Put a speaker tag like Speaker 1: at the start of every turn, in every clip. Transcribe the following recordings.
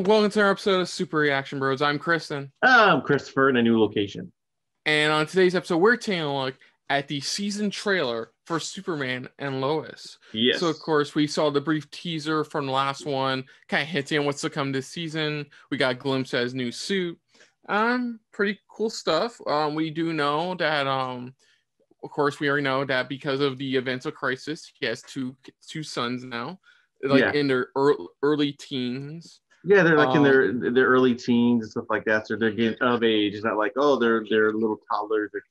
Speaker 1: Welcome to our episode of Super Reaction Bros. I'm Kristen.
Speaker 2: I'm Christopher in a new location.
Speaker 1: And on today's episode, we're taking a look at the season trailer for Superman and Lois.
Speaker 2: Yes.
Speaker 1: So, of course, we saw the brief teaser from the last one, kind of hinting at what's to come this season. We got a glimpse at his new suit. Pretty cool stuff. We do know that, of course, we already know that because of the events of Crisis, he has two sons now, in their early teens.
Speaker 2: Yeah, they're like in their early teens and stuff like that. So they're getting of age. It's not like, oh, they're little toddlers or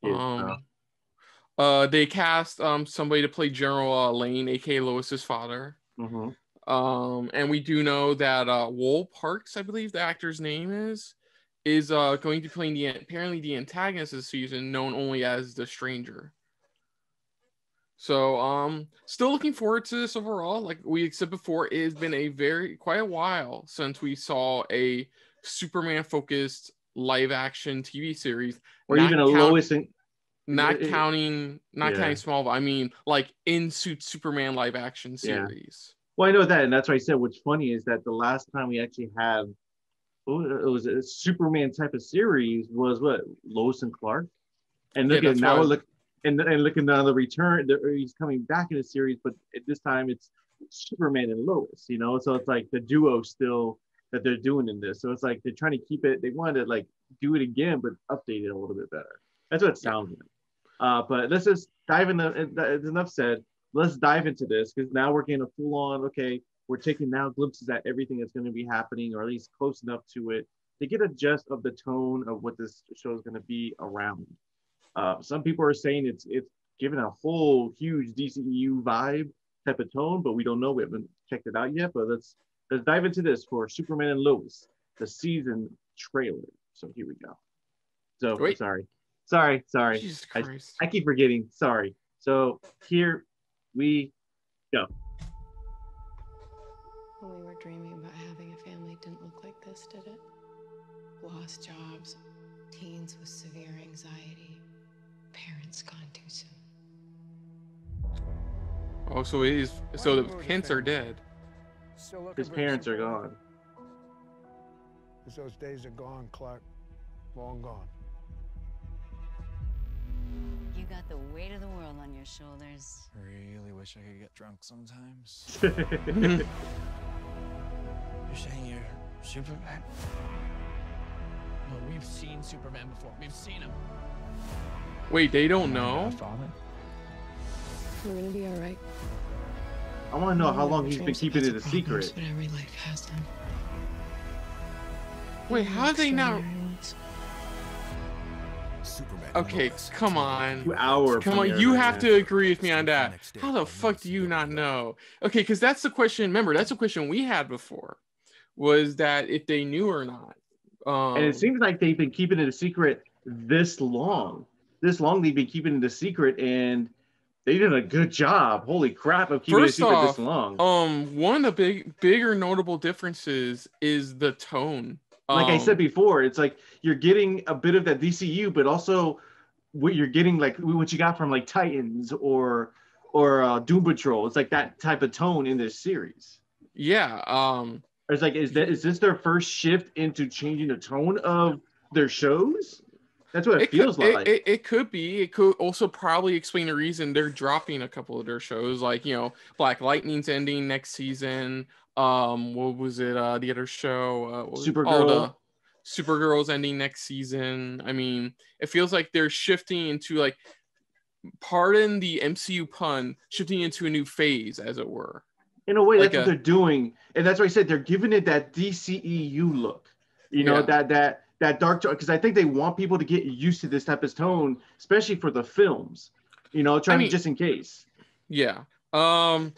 Speaker 2: kids.
Speaker 1: They cast somebody to play General Lane, aka Lois's father.
Speaker 2: Mm-hmm.
Speaker 1: And we do know that Wool Parks, I believe the actor's name is going to play apparently the antagonist this season, known only as the Stranger. So still looking forward to this overall. Like we said before, it has been quite a while since we saw a Superman focused live action TV series,
Speaker 2: or even a Lois and
Speaker 1: not counting Smallville. I mean, like in suit Superman live action series.
Speaker 2: Well, I know that, and that's why I said what's funny is that the last time we actually had it was a Superman type of series was what, Lois and Clark, and look at now look. And looking down the return, he's coming back in the series, but at this time it's Superman and Lois, you know. So it's like the duo still that they're doing in this. So it's like they're trying to keep it. They wanted to like do it again, but update it a little bit better. That's what it sounds like. But let's just dive into. Enough said. Let's dive into this because now we're getting a full on. Okay, we're taking now glimpses at everything that's going to be happening, or at least close enough to it to get a gist of the tone of what this show is going to be around. Some people are saying it's given a whole huge DCEU vibe type of tone, but we don't know. We haven't checked it out yet. But let's dive into this for Superman and Lois, the season trailer. So here we go. So
Speaker 1: wait.
Speaker 2: Sorry.
Speaker 1: Jesus Christ.
Speaker 2: I keep forgetting. Sorry. So here we go.
Speaker 3: When we were dreaming about having a family, it didn't look like this, did it? Lost jobs, teens with severe anxiety. Parents gone too soon.
Speaker 1: Oh, so the kids are dead.
Speaker 2: His parents are gone.
Speaker 4: Those days are gone, Clark. Long gone.
Speaker 5: You got the weight of the world on your shoulders.
Speaker 6: Really wish I could get drunk sometimes.
Speaker 1: Mm-hmm.
Speaker 6: You're saying you're Superman?
Speaker 7: Well, we've seen Superman before. We've seen him.
Speaker 1: Wait, they don't know?
Speaker 3: We're gonna be all right.
Speaker 2: I want to know how long he's been keeping it a secret.
Speaker 3: But every life has them.
Speaker 1: Wait, how do they not?
Speaker 6: Superman.
Speaker 1: Okay, come on.
Speaker 2: 2 hours.
Speaker 1: Come on, you have to agree with me on that. How the fuck do you not know? Okay, because that's the question. Remember, that's the question we had before. Was that if they knew or not?
Speaker 2: And it seems like they've been keeping it a secret this long. They've been keeping it a secret, and they did a good job. Holy crap, of keeping it a secret this long.
Speaker 1: One of the bigger notable differences is the tone.
Speaker 2: Like I said before, it's like you're getting a bit of that DCU, but also what you're getting, like what you got from like Titans or Doom Patrol. It's like that type of tone in this series.
Speaker 1: Yeah.
Speaker 2: It's like, is this their first shift into changing the tone of their shows? That's what it feels like.
Speaker 1: It could be. It could also probably explain the reason they're dropping a couple of their shows. Like, you know, Black Lightning's ending next season. What was it? The other show?
Speaker 2: Supergirl.
Speaker 1: Supergirl's ending next season. I mean, it feels like they're shifting into, like, pardon the MCU pun, shifting into a new phase, as it were.
Speaker 2: In a way, that's what they're doing. And that's why I said they're giving it that DCEU look. You know, that dark tone, because I think they want people to get used to this type of tone, especially for the films. You know, just in case.
Speaker 1: Yeah. No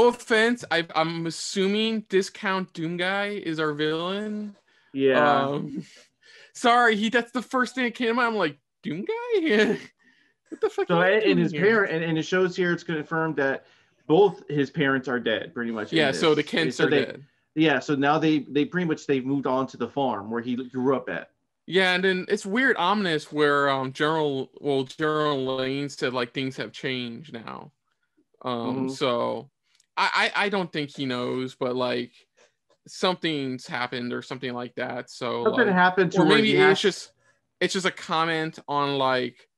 Speaker 1: offense. I'm assuming Discount Doom Guy is our villain.
Speaker 2: Yeah.
Speaker 1: Sorry, that's the first thing that came to mind. I'm like, Doom Guy? What the fuck?
Speaker 2: So and his parent, and it shows here, it's confirmed that both his parents are dead, pretty much.
Speaker 1: Yeah. So the Kents are dead.
Speaker 2: Yeah, so now they've moved on to the farm where he grew up at.
Speaker 1: Yeah, and then it's weird, ominous, where General Lane said like things have changed now. So I don't think he knows, but like something's happened or something like that. So
Speaker 2: something happened to
Speaker 1: or
Speaker 2: where
Speaker 1: maybe
Speaker 2: he
Speaker 1: it's
Speaker 2: has...
Speaker 1: just a comment on like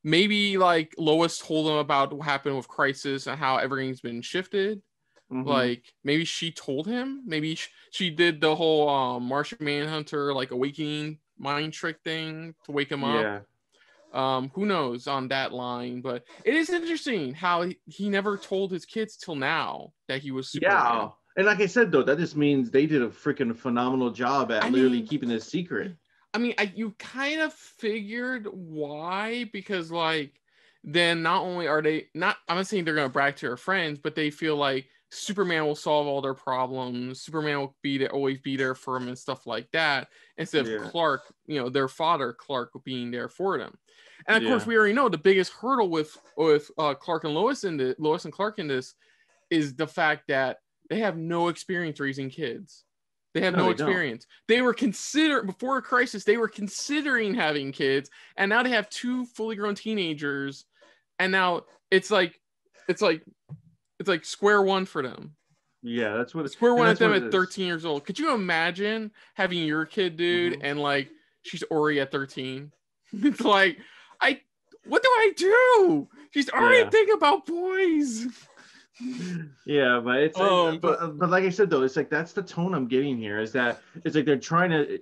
Speaker 1: maybe like Lois told him about what happened with Crisis and how everything's been shifted. Like maybe she told him, maybe she did the whole Martian Manhunter like awakening mind trick thing to wake him up. Who knows on that line, but it is interesting how he never told his kids till now that he was Superman.
Speaker 2: Yeah, and like I said though, that just means they did a freaking phenomenal job at literally keeping this secret.
Speaker 1: I mean, you kind of figured why, because like then not only are they not, I'm not saying they're gonna brag to their friends, but they feel like Superman will solve all their problems. Superman will always be there for them and stuff like that, instead of Clark, their father Clark being there for them. And of course, we already know the biggest hurdle with Clark and Lois and Clark in this is the fact that they have no experience raising kids. They have no experience. They were before Crisis, they were considering having kids, and now they have 2 fully grown teenagers, and now it's like square one for them.
Speaker 2: Yeah, that's what it's
Speaker 1: square one at them at 13 years old. Could you imagine having your kid, dude, and like she's already at 13? It's like, what do I do? She's already thinking about boys.
Speaker 2: Yeah, but it's but like I said though, it's like that's the tone I'm getting here, is that it's like they're trying to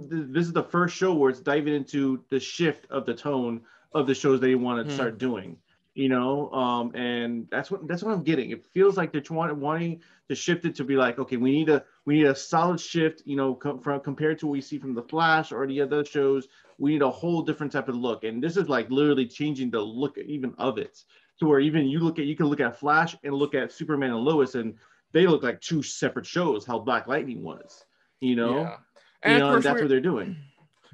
Speaker 2: this is the first show where it's diving into the shift of the tone of the shows they want to start doing, and that's what I'm getting. It feels like they're wanting to shift it to be like, okay, we need a solid shift, compared to what we see from the Flash or the other shows. We need a whole different type of look, and this is like literally changing the look even of it. To where even you can look at Flash and look at Superman and Lois, and they look like 2 separate shows. How Black Lightning was, and that's what they're doing.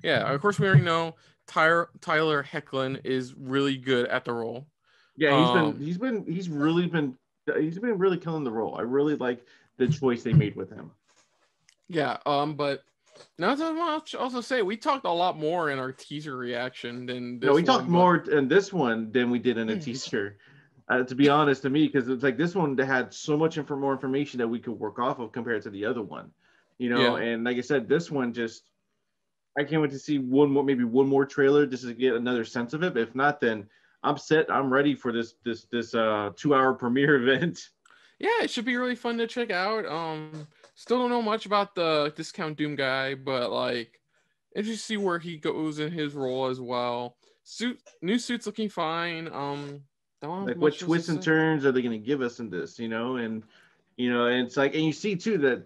Speaker 1: Yeah, of course we already know Tyler Hoechlin is really good at the role.
Speaker 2: Yeah, he's really been killing the role. I really like the choice they made with him.
Speaker 1: Yeah, but not so much. Also, say we talked a lot more in our teaser reaction than this.
Speaker 2: No, we talked more in this one than we did in a teaser. To be honest, to me, because it's like this one that had so much more information that we could work off of compared to the other one, And like I said, this one I can't wait to see maybe one more trailer just to get another sense of it. But if not, then I'm set. I'm ready for this 2-hour premiere event.
Speaker 1: Yeah, it should be really fun to check out. Still don't know much about the Discount Doom guy, but like, interesting to see where he goes in his role as well. New suit's looking fine.
Speaker 2: Like what twists and turns are they going to give us in this? And it's like, and you see too that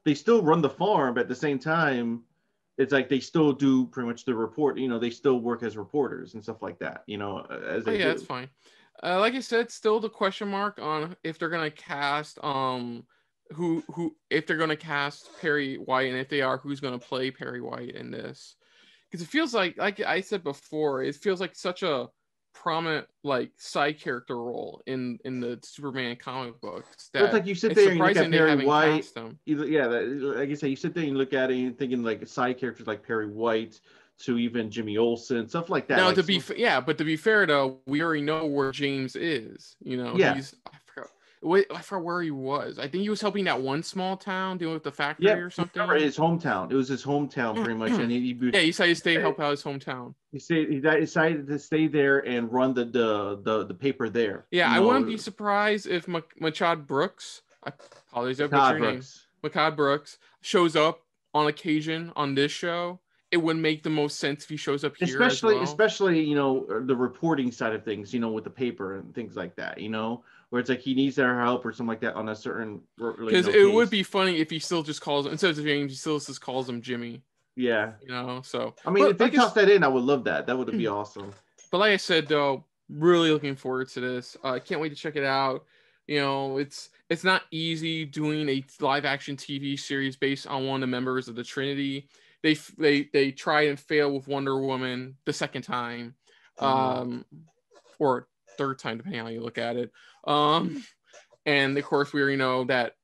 Speaker 2: they still run the farm, but at the same time, it's like they still do pretty much the report. They still work as reporters and stuff like that. As they do.
Speaker 1: That's fine. Like I said, still the question mark on if they're gonna cast if they're gonna cast Perry White, and if they are, who's gonna play Perry White in this? Because it feels like I said before, it feels like such a prominent like side character role in the Superman comic books. That
Speaker 2: it's like you sit there and you look at Perry White. Like I said, you sit there and you look at it and you're thinking like side characters like Perry White, to even Jimmy Olsen, stuff like that.
Speaker 1: Now,
Speaker 2: like,
Speaker 1: to be fair though, we already know where James is. He's I forgot where he was. I think he was helping that one small town dealing with the factory or something.
Speaker 2: His hometown. It was his hometown pretty much, and he
Speaker 1: decided to stay help out his hometown.
Speaker 2: He decided to stay there and run the paper there.
Speaker 1: Yeah, I wouldn't be surprised if Machad Brooks, I apologize if I butchered your name, Machad Brooks shows up on occasion on this show. It would make the most sense if he shows up here, especially
Speaker 2: the reporting side of things, with the paper and things like that, where it's like he needs their help or something like that on a certain.
Speaker 1: Because it would be funny if he still just calls him, instead of James, he still just calls him Jimmy.
Speaker 2: Yeah.
Speaker 1: So
Speaker 2: I mean, if they toss that in, I would love that. That would be awesome.
Speaker 1: But like I said, though, really looking forward to this. I can't wait to check it out. It's not easy doing a live action TV series based on one of the members of the Trinity. They tried and failed with Wonder Woman the second time, or third time, depending on how you look at it. And of course, we already know that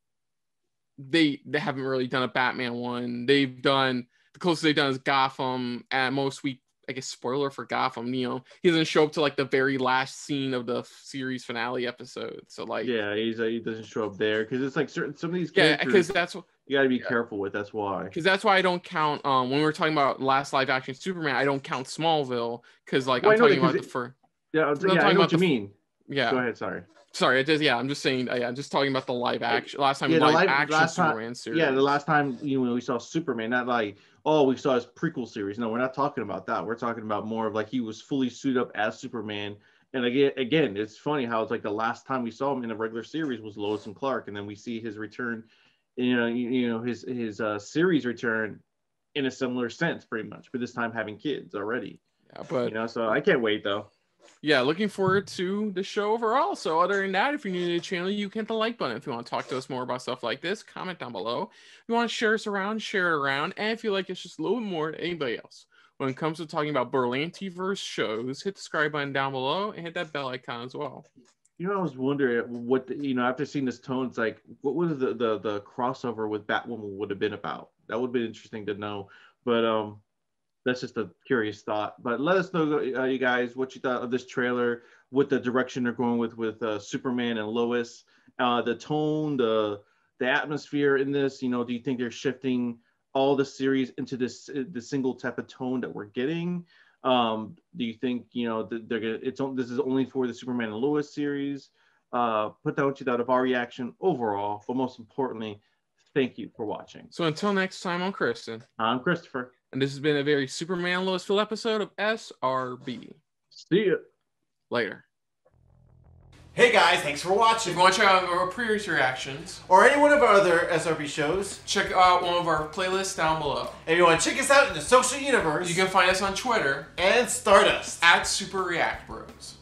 Speaker 1: they haven't really done a Batman one. They've done the closest they've done is Gotham. At most, I guess spoiler for Gotham, he doesn't show up to like the very last scene of the series finale episode. So like,
Speaker 2: he doesn't show up there because it's like some of these characters.
Speaker 1: Yeah, because
Speaker 2: You got to be careful with. That's why.
Speaker 1: Because that's why I don't count. When we were talking about last live action Superman, I don't count Smallville because like I'm talking about the first.
Speaker 2: Yeah, I know what you mean.
Speaker 1: Yeah.
Speaker 2: Go ahead. Sorry.
Speaker 1: I'm just saying. I'm just talking about the live action. Last time live action Superman series.
Speaker 2: Yeah, the last time we saw Superman, not like we saw his prequel series. No, we're not talking about that. We're talking about more of like he was fully suited up as Superman. And again, it's funny how it's like the last time we saw him in a regular series was Lois and Clark, and then we see his return. His series return in a similar sense, pretty much, but this time having kids already.
Speaker 1: Yeah, but
Speaker 2: so I can't wait though.
Speaker 1: Yeah, looking forward to the show overall. So other than that, if you're new to the channel, you can hit the like button. If you want to talk to us more about stuff like this, comment down below. If you want to share us around, share it around. And if you like us just a little bit more than anybody else, when it comes to talking about Berlantiverse shows, hit the subscribe button down below and hit that bell icon as well.
Speaker 2: I was wondering what after seeing this tone, it's like, what was the crossover with Batwoman would have been about? That would be interesting to know. But that's just a curious thought. But let us know, you guys, what you thought of this trailer, what the direction they're going with Superman and Lois, the tone, the atmosphere in this. Do you think they're shifting all the series into the single type of tone that we're getting? Do you think they're gonna? This is only for the Superman and Lois series. Put down what you thought of our reaction overall, but most importantly, thank you for watching.
Speaker 1: So until next time, I'm Kristen.
Speaker 2: I'm Christopher. And
Speaker 1: this has been a very Superman Lois filled episode of SRB.
Speaker 2: See ya.
Speaker 1: Later.
Speaker 8: Hey guys, thanks for watching.
Speaker 1: If you want to check out our previous reactions
Speaker 8: or any one of our other SRB shows,
Speaker 1: check out one of our playlists down below.
Speaker 8: If you want to check us out in the social universe,
Speaker 1: you can find us on Twitter
Speaker 8: and Stardust
Speaker 1: at Super React Bros.